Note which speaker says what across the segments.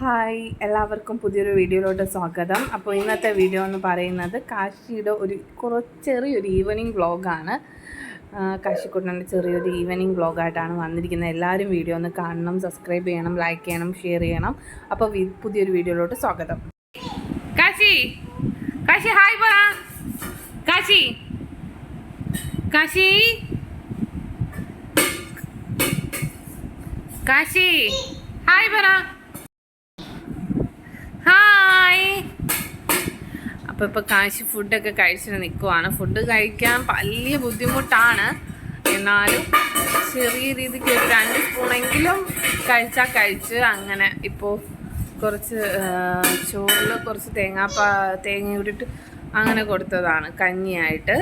Speaker 1: Hi, എല്ലാവർക്കും പുതിയൊരു വീഡിയോയിലോട്ട് സ്വാഗതം. അപ്പോൾ ഇന്നത്തെ വീഡിയോ എന്ന് പറയുന്നത് കാശിയുടെ ചെറിയൊരു ഈവനിങ് വ്ളോഗാണ്. കാശിക്കുട്ടൻ്റെ ചെറിയൊരു ഈവനിങ് വ്ളോഗായിട്ടാണ് വന്നിരിക്കുന്നത്. എല്ലാവരും വീഡിയോ ഒന്ന് കാണണം, സബ്സ്ക്രൈബ് ചെയ്യണം, ലൈക്ക് ചെയ്യണം, ഷെയർ ചെയ്യണം. അപ്പോൾ പുതിയൊരു വീഡിയോയിലോട്ട് സ്വാഗതം. കാശി കാശി ഹായ് പറ. കാശി കാശി കാശി ഹായ് പറ. ഹായ്. അപ്പോൾ ഇപ്പോൾ കാശി ഫുഡൊക്കെ കഴിച്ചിട്ട് നിൽക്കുവാണ്. ഫുഡ് കഴിക്കാൻ വലിയ ബുദ്ധിമുട്ടാണ്, എന്നാലും ചെറിയ രീതിക്ക് ഒരു 2 സ്പൂണെങ്കിലും കഴിച്ച് അങ്ങനെ. ഇപ്പോൾ കുറച്ച് ചോറിൽ കുറച്ച് തേങ്ങ ഇട്ടിട്ട് അങ്ങനെ കൊടുത്തതാണ് കഞ്ഞിയായിട്ട്.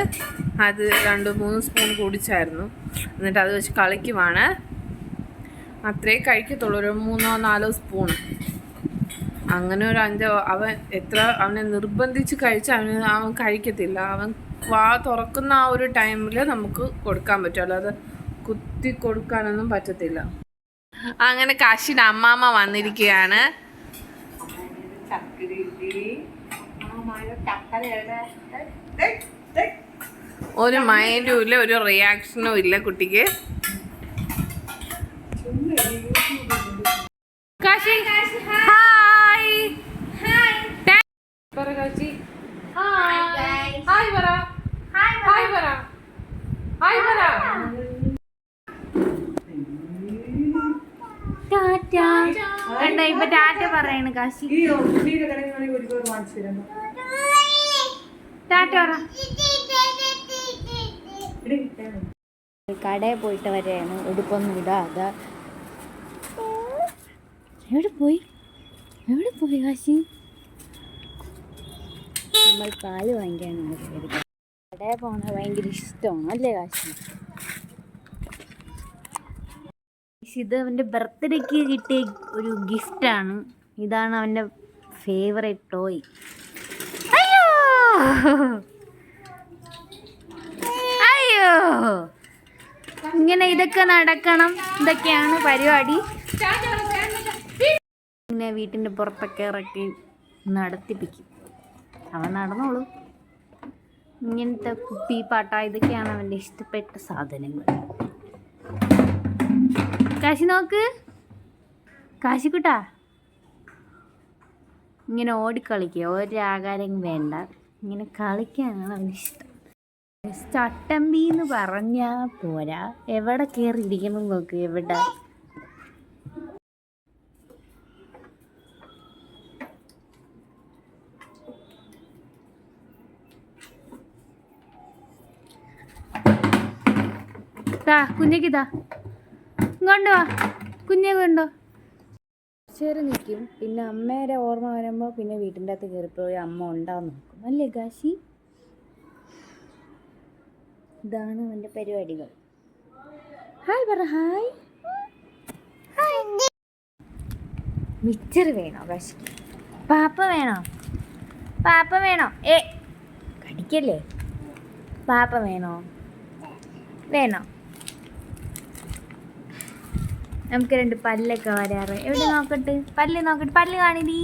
Speaker 1: അത് 2-3 സ്പൂൺ കുടിച്ചായിരുന്നു. എന്നിട്ട് അത് വെച്ച് കളിക്കുവാണ്. അത്രേ കഴിക്കത്തുള്ളൂ, ഒരു 3-4 സ്പൂണ്. അങ്ങനെ ഒരു 5 അവനെ നിർബന്ധിച്ച് അവൻ കഴിക്കത്തില്ല. അവൻ വാ തുറക്കുന്ന ആ ഒരു ടൈമിൽ നമുക്ക് കൊടുക്കാൻ പറ്റും, അല്ലാതെ കുത്തി കൊടുക്കാനൊന്നും പറ്റത്തില്ല. അങ്ങനെ കാശിയുടെ അമ്മാമ്മ വന്നിരിക്കുകയാണ്. ഒരു മൈൻഡും ഇല്ല, ഒരു റിയാക്ഷനും ഇല്ല കുട്ടിക്ക്. കാശി ഹായ്. പറ കാശി ഹായ്. ഹായ് പറ. ഹായ് പറ. ഹായ് പറ. ടാറ്റ. കണ്ടോ ഇപ്പൊ ടാറ്റ പറയണ് കാശി. ടാറ്റ പറ.
Speaker 2: കടയിൽ പോയിട്ട് വരെയാണ്, ഉടുപ്പൊന്നും ഇടാതെ. എവിടെ പോയി കാശി? നമ്മൾ പാല് വാങ്ങിക്കാനാണ് കടയിൽ പോകുന്നത്. ഭയങ്കര ഇഷ്ടമാണ് അല്ലേ കാശി? ഇത് അവൻ്റെ ബർത്ത്ഡേക്ക് കിട്ടിയ ഒരു ഗിഫ്റ്റാണ്. ഇതാണ് അവൻ്റെ ഫേവറേറ്റ് ടോയ്. അയ്യോ അയ്യോ, ഇങ്ങനെ ഇതൊക്കെ നടക്കണം, ഇതൊക്കെയാണ് പരിപാടി. പിന്നെ വീട്ടിൻ്റെ പുറത്തൊക്കെ ഇറക്കി നടത്തിപ്പിക്കും. അവൻ നടന്നോളൂ. ഇങ്ങനത്തെ കുപ്പി പാട്ട ഇതൊക്കെയാണ് അവൻ്റെ ഇഷ്ടപ്പെട്ട സാധനങ്ങൾ. കാശി നോക്ക്, കാശിക്കുട്ടാ ഇങ്ങനെ ഓടിക്കളിക്കുക. ഒരാകാരം വേണ്ട, ഇങ്ങനെ കളിക്കാനാണ് അവന് ഇഷ്ടം. ചട്ടമ്പി എന്ന് പറഞ്ഞാൽ പോരാ, എവിടെ കയറി ഇരിക്കണം നോക്ക്. എവിടെ കുഞ്ഞിക്കിതാ കൊണ്ടോ, കുഞ്ഞെ കൊണ്ടോ. കുറച്ചേരം നിൽക്കും, പിന്നെ അമ്മേരെ ഓർമ്മ വരുമ്പോൾ പിന്നെ വീട്ടിൻ്റെ അകത്ത് കയറിപ്പോയി അമ്മ ഉണ്ടാവും നോക്കും അല്ലേ കാശി? ഇതാണ് അവൻ്റെ പരിപാടികൾ. ഹായ് പറ. ഹായ്. മിച്ചർ വേണോ കാശി? പാപ്പ വേണോ? കടിക്കല്ലേ? പാപ്പ വേണോ? നമുക്ക് 2 പല്ലൊക്കെ വരാറ്. എവിടെ നോക്കട്ടെ, പല്ല് കാണിടീ.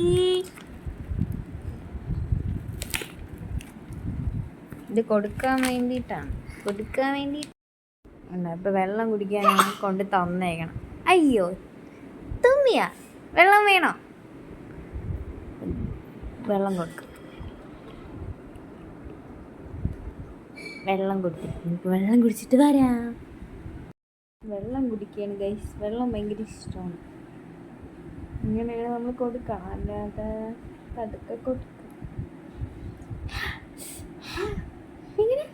Speaker 2: ഇത് കൊടുക്കാൻ വേണ്ടിയിട്ടാണ്. ഇപ്പം വെള്ളം കുടിക്കാനാണ് കൊണ്ട് തന്നേക്കണം. അയ്യോ തുമ്മിയ, വെള്ളം വേണോ? വെള്ളം കൊടുക്കും. വെള്ളം കുടിച്ചിട്ട് വരാം. വെള്ളം കുടിക്കുകയാണ് ഗൈസ്. വെള്ളം ഭയങ്കര ഇഷ്ടമാണ്. ഇങ്ങനെയാണ് നമ്മൾ കൊടുക്കണം, അല്ലാതെ പതുക്കെ കൊടുക്കും. ഇങ്ങനെ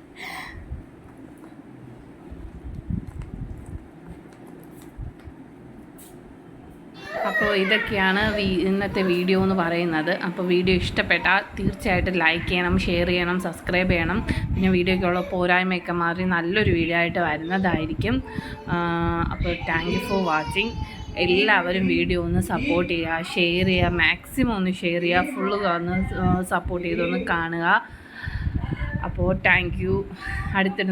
Speaker 1: അപ്പോൾ ഇതൊക്കെയാണ് ഇന്നത്തെ വീഡിയോ എന്ന് പറയുന്നത്. അപ്പോൾ വീഡിയോ ഇഷ്ടപ്പെട്ടാൽ തീർച്ചയായിട്ടും ലൈക്ക് ചെയ്യണം, ഷെയർ ചെയ്യണം, സബ്സ്ക്രൈബ് ചെയ്യണം. പിന്നെ വീഡിയോയ്ക്കുള്ള പോരായ്മയൊക്കെ മാറി നല്ലൊരു വീഡിയോ ആയിട്ട് വരുന്നതായിരിക്കും. അപ്പോൾ താങ്ക് യു ഫോർ വാച്ചിങ്. എല്ലാവരും വീഡിയോ ഒന്ന് സപ്പോർട്ട് ചെയ്യുക, ഷെയർ ചെയ്യുക, മാക്സിമം ഒന്ന് ഷെയർ ചെയ്യുക, ഫുള്ള് ഒന്ന് സപ്പോർട്ട് ചെയ്തൊന്ന് കാണുക. അപ്പോൾ താങ്ക് യു.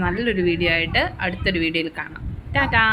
Speaker 1: നല്ലൊരു വീഡിയോ ആയിട്ട് അടുത്തൊരു വീഡിയോയിൽ കാണാം. ടാറ്റാ.